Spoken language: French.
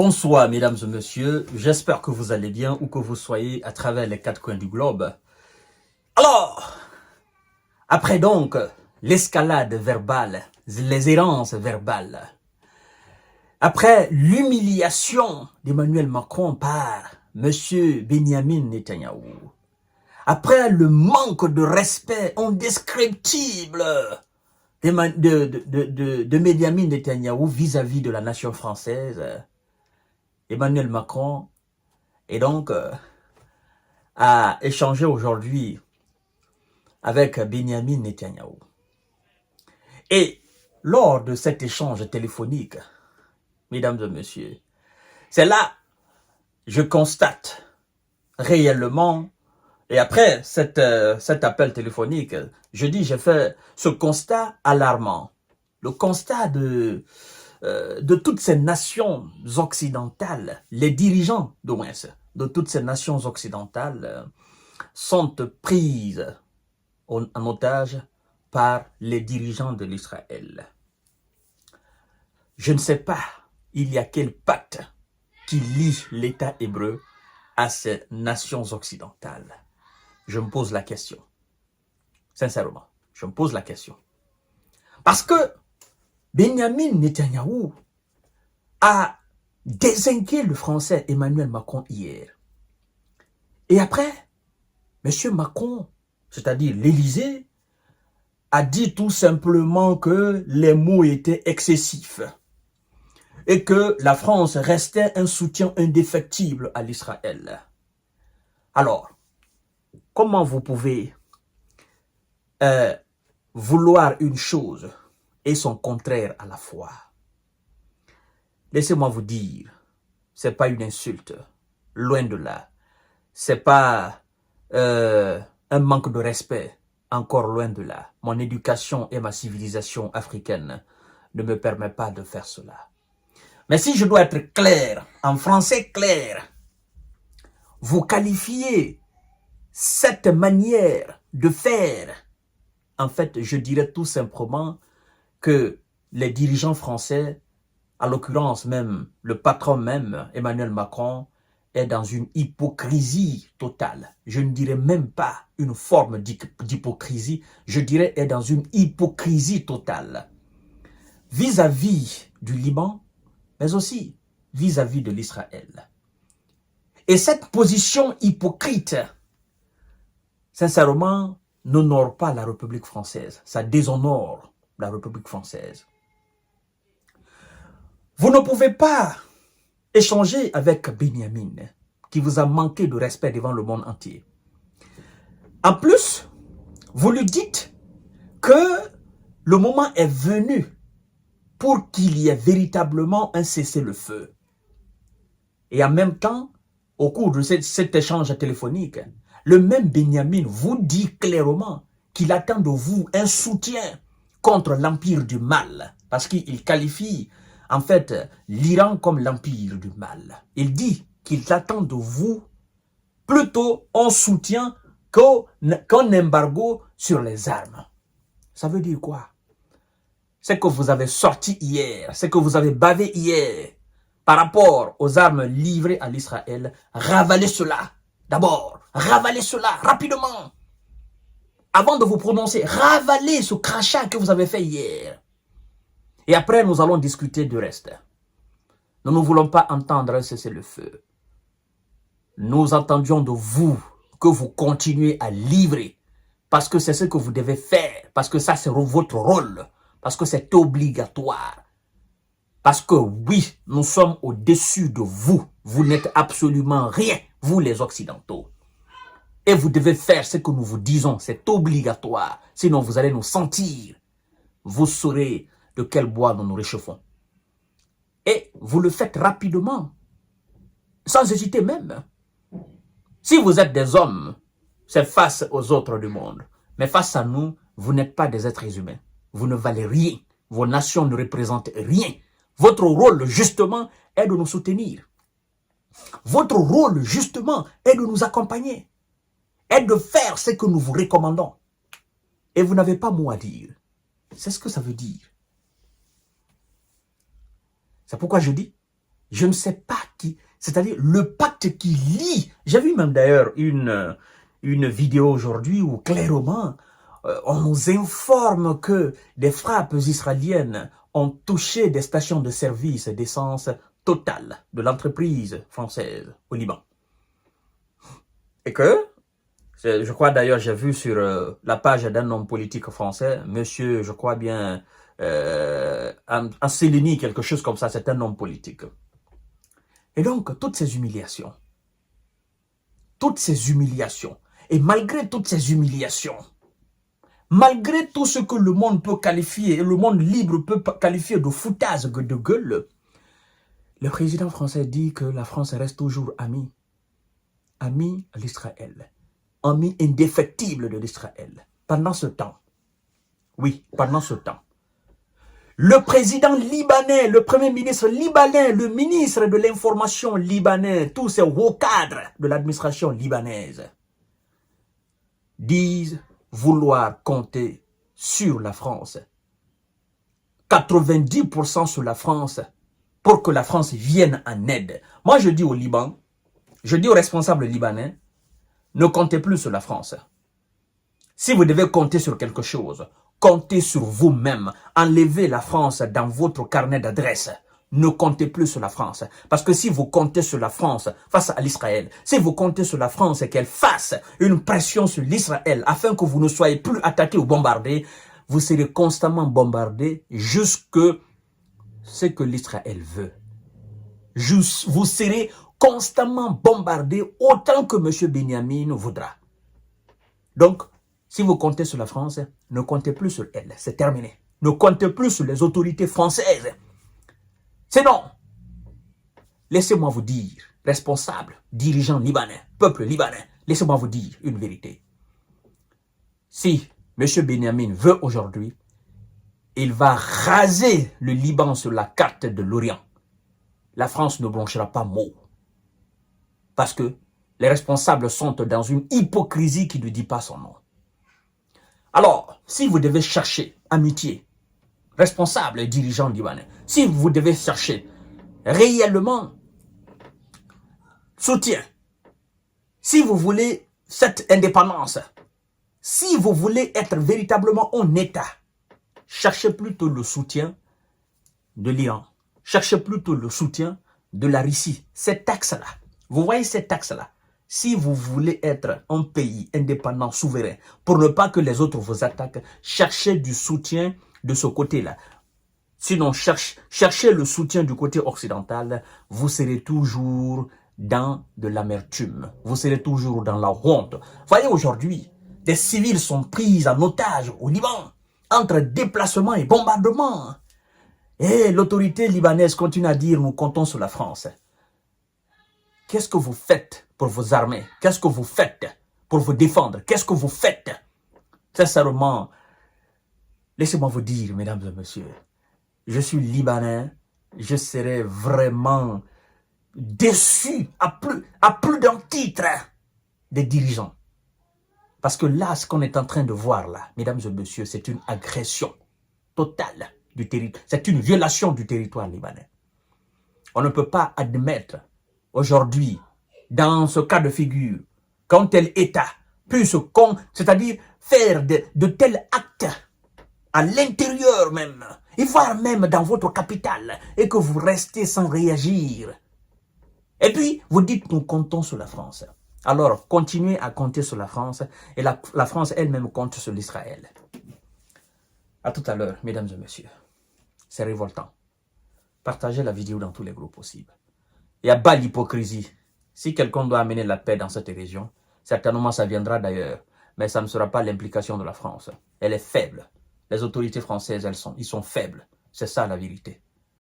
Bonsoir mesdames et messieurs, j'espère que vous allez bien où que vous soyez à travers les quatre coins du globe. Alors, après donc l'escalade verbale, les errances verbales, après l'humiliation d'Emmanuel Macron par monsieur Benyamin Netanyahou, après le manque de respect indescriptible de Benyamin Netanyahou vis-à-vis de la nation française, Emmanuel Macron est donc a échangé aujourd'hui avec Benyamin Netanyahou. Et lors de cet échange téléphonique, mesdames et messieurs, c'est là je constate réellement, et après cet appel téléphonique, j'ai fait ce constat alarmant, le constat de toutes ces nations occidentales, les dirigeants de toutes ces nations occidentales sont prises en otage par les dirigeants de l'Israël. Je ne sais pas, il y a quelle patte qui lie l'État hébreu à ces nations occidentales. Je me pose la question. Sincèrement, je me pose la question. Parce que Benyamin Netanyahou a désingué le français Emmanuel Macron hier. Et après, M. Macron, c'est-à-dire l'Élysée, a dit tout simplement que les mots étaient excessifs et que la France restait un soutien indéfectible à l'Israël. Alors, comment vous pouvez vouloir une chose et son contraire à la fois? Laissez-moi vous dire, c'est pas une insulte, loin de là. C'est pas un manque de respect, encore loin de là. Mon éducation et ma civilisation africaine ne me permettent pas de faire cela. Mais si je dois être clair, en français clair, vous qualifiez cette manière de faire, en fait, je dirais tout simplement que les dirigeants français, à l'occurrence même, le patron même, Emmanuel Macron, est dans une hypocrisie totale. Je ne dirais même pas une forme d'hypocrisie, je dirais est dans une hypocrisie totale. Vis-à-vis du Liban, mais aussi vis-à-vis de l'Israël. Et cette position hypocrite, sincèrement, n'honore pas la République française. Ça déshonore la République française. Vous ne pouvez pas échanger avec Benyamin, qui vous a manqué de respect devant le monde entier. En plus, vous lui dites que le moment est venu pour qu'il y ait véritablement un cessez-le-feu. Et en même temps, au cours de cet échange téléphonique, le même Benyamin vous dit clairement qu'il attend de vous un soutien contre l'empire du mal. Parce qu'il qualifie en fait l'Iran comme l'empire du mal. Il dit qu'il attend de vous plutôt un soutien qu'un embargo sur les armes. Ça veut dire quoi? C'est que vous avez sorti hier, c'est que vous avez bavé hier par rapport aux armes livrées à l'Israël. Ravalez cela d'abord, ravalez cela rapidement. Avant de vous prononcer, ravalez ce crachat que vous avez fait hier. Et après, nous allons discuter du reste. Nous ne voulons pas entendre un cessez-le-feu. Nous entendions de vous que vous continuez à livrer parce que c'est ce que vous devez faire, parce que ça c'est votre rôle, parce que c'est obligatoire. Parce que oui, nous sommes au-dessus de vous. Vous n'êtes absolument rien, vous les Occidentaux. Et vous devez faire ce que nous vous disons, c'est obligatoire. Sinon vous allez nous sentir. Vous saurez de quel bois nous nous réchauffons. Et vous le faites rapidement, sans hésiter même. Si vous êtes des hommes, c'est face aux autres du monde. Mais face à nous, vous n'êtes pas des êtres humains. Vous ne valez rien. Vos nations ne représentent rien. Votre rôle, justement, est de nous soutenir. Votre rôle, justement, est de nous accompagner. Est de faire ce que nous vous recommandons. Et vous n'avez pas mot à dire. C'est ce que ça veut dire. C'est pourquoi je dis, Je ne sais pas qui, c'est-à-dire le pacte qui lie. J'ai vu même d'ailleurs une vidéo aujourd'hui où clairement on nous informe que des frappes israéliennes ont touché des stations de service d'essence Total de l'entreprise française au Liban. Et que, je crois d'ailleurs, j'ai vu sur la page d'un homme politique français, monsieur, je crois bien, Ancelini, quelque chose comme ça, c'est un homme politique. Et donc, toutes ces humiliations, et malgré toutes ces humiliations, malgré tout ce que le monde peut qualifier, le monde libre peut qualifier de foutage de gueule, le président français dit que la France reste toujours amie à l'Israël, ami indéfectible de l'Israël. Pendant ce temps, oui, pendant ce temps, le président libanais, le premier ministre libanais, le ministre de l'information libanais, tous ces hauts cadres de l'administration libanaise disent vouloir compter sur la France. 90% sur la France pour que la France vienne en aide. Moi, je dis au Liban, je dis aux responsables libanais, ne comptez plus sur la France. Si vous devez compter sur quelque chose, comptez sur vous-même. Enlevez la France dans votre carnet d'adresse. Ne comptez plus sur la France. Parce que si vous comptez sur la France face à l'Israël, si vous comptez sur la France et qu'elle fasse une pression sur l'Israël afin que vous ne soyez plus attaqués ou bombardés, vous serez constamment bombardés jusque ce que l'Israël veut. Vous serez constamment bombardés autant que M. Benyamin voudra. Donc, si vous comptez sur la France, ne comptez plus sur elle. C'est terminé. Ne comptez plus sur les autorités françaises. Sinon, laissez-moi vous dire, responsables, dirigeants libanais, peuple libanais, laissez-moi vous dire une vérité. Si M. Benyamin veut aujourd'hui, il va raser le Liban sur la carte de l'Orient. La France ne blanchira pas mot. Parce que les responsables sont dans une hypocrisie qui ne dit pas son nom. Alors, si vous devez chercher amitié, responsables et dirigeants libanais, si vous devez chercher réellement soutien, si vous voulez cette indépendance, si vous voulez être véritablement en état, cherchez plutôt le soutien de l'Iran. Cherchez plutôt le soutien de la Russie. Cet axe-là, vous voyez cet axe-là, si vous voulez être un pays indépendant, souverain, pour ne pas que les autres vous attaquent, cherchez du soutien de ce côté-là. Sinon, cherchez le soutien du côté occidental, vous serez toujours dans de l'amertume. Vous serez toujours dans la honte. Voyez aujourd'hui, des civils sont pris en otage au Liban, entre déplacement et bombardement. Et l'autorité libanaise continue à dire, nous comptons sur la France. Qu'est-ce que vous faites pour vos armées? Qu'est-ce que vous faites pour vous défendre? Qu'est-ce que vous faites? Sincèrement, laissez-moi vous dire, mesdames et messieurs, je suis libanais, je serai vraiment déçu à plus d'un titre des dirigeants. Parce que là, ce qu'on est en train de voir là, mesdames et messieurs, c'est une agression totale du territoire. C'est une violation du territoire libanais. On ne peut pas admettre aujourd'hui, dans ce cas de figure, qu'un tel État puisse, c'est-à-dire faire de tels actes à l'intérieur même, et voire même dans votre capitale, et que vous restez sans réagir. Et puis, vous dites, nous comptons sur la France. Alors, continuez à compter sur la France, et la France elle-même compte sur l'Israël. À tout à l'heure, mesdames et messieurs. C'est révoltant. Partagez la vidéo dans tous les groupes possibles. Il y a bas l'hypocrisie. Si quelqu'un doit amener la paix dans cette région, certainement ça viendra d'ailleurs, mais ça ne sera pas l'implication de la France. Elle est faible. Les autorités françaises, ils sont faibles. C'est ça la vérité.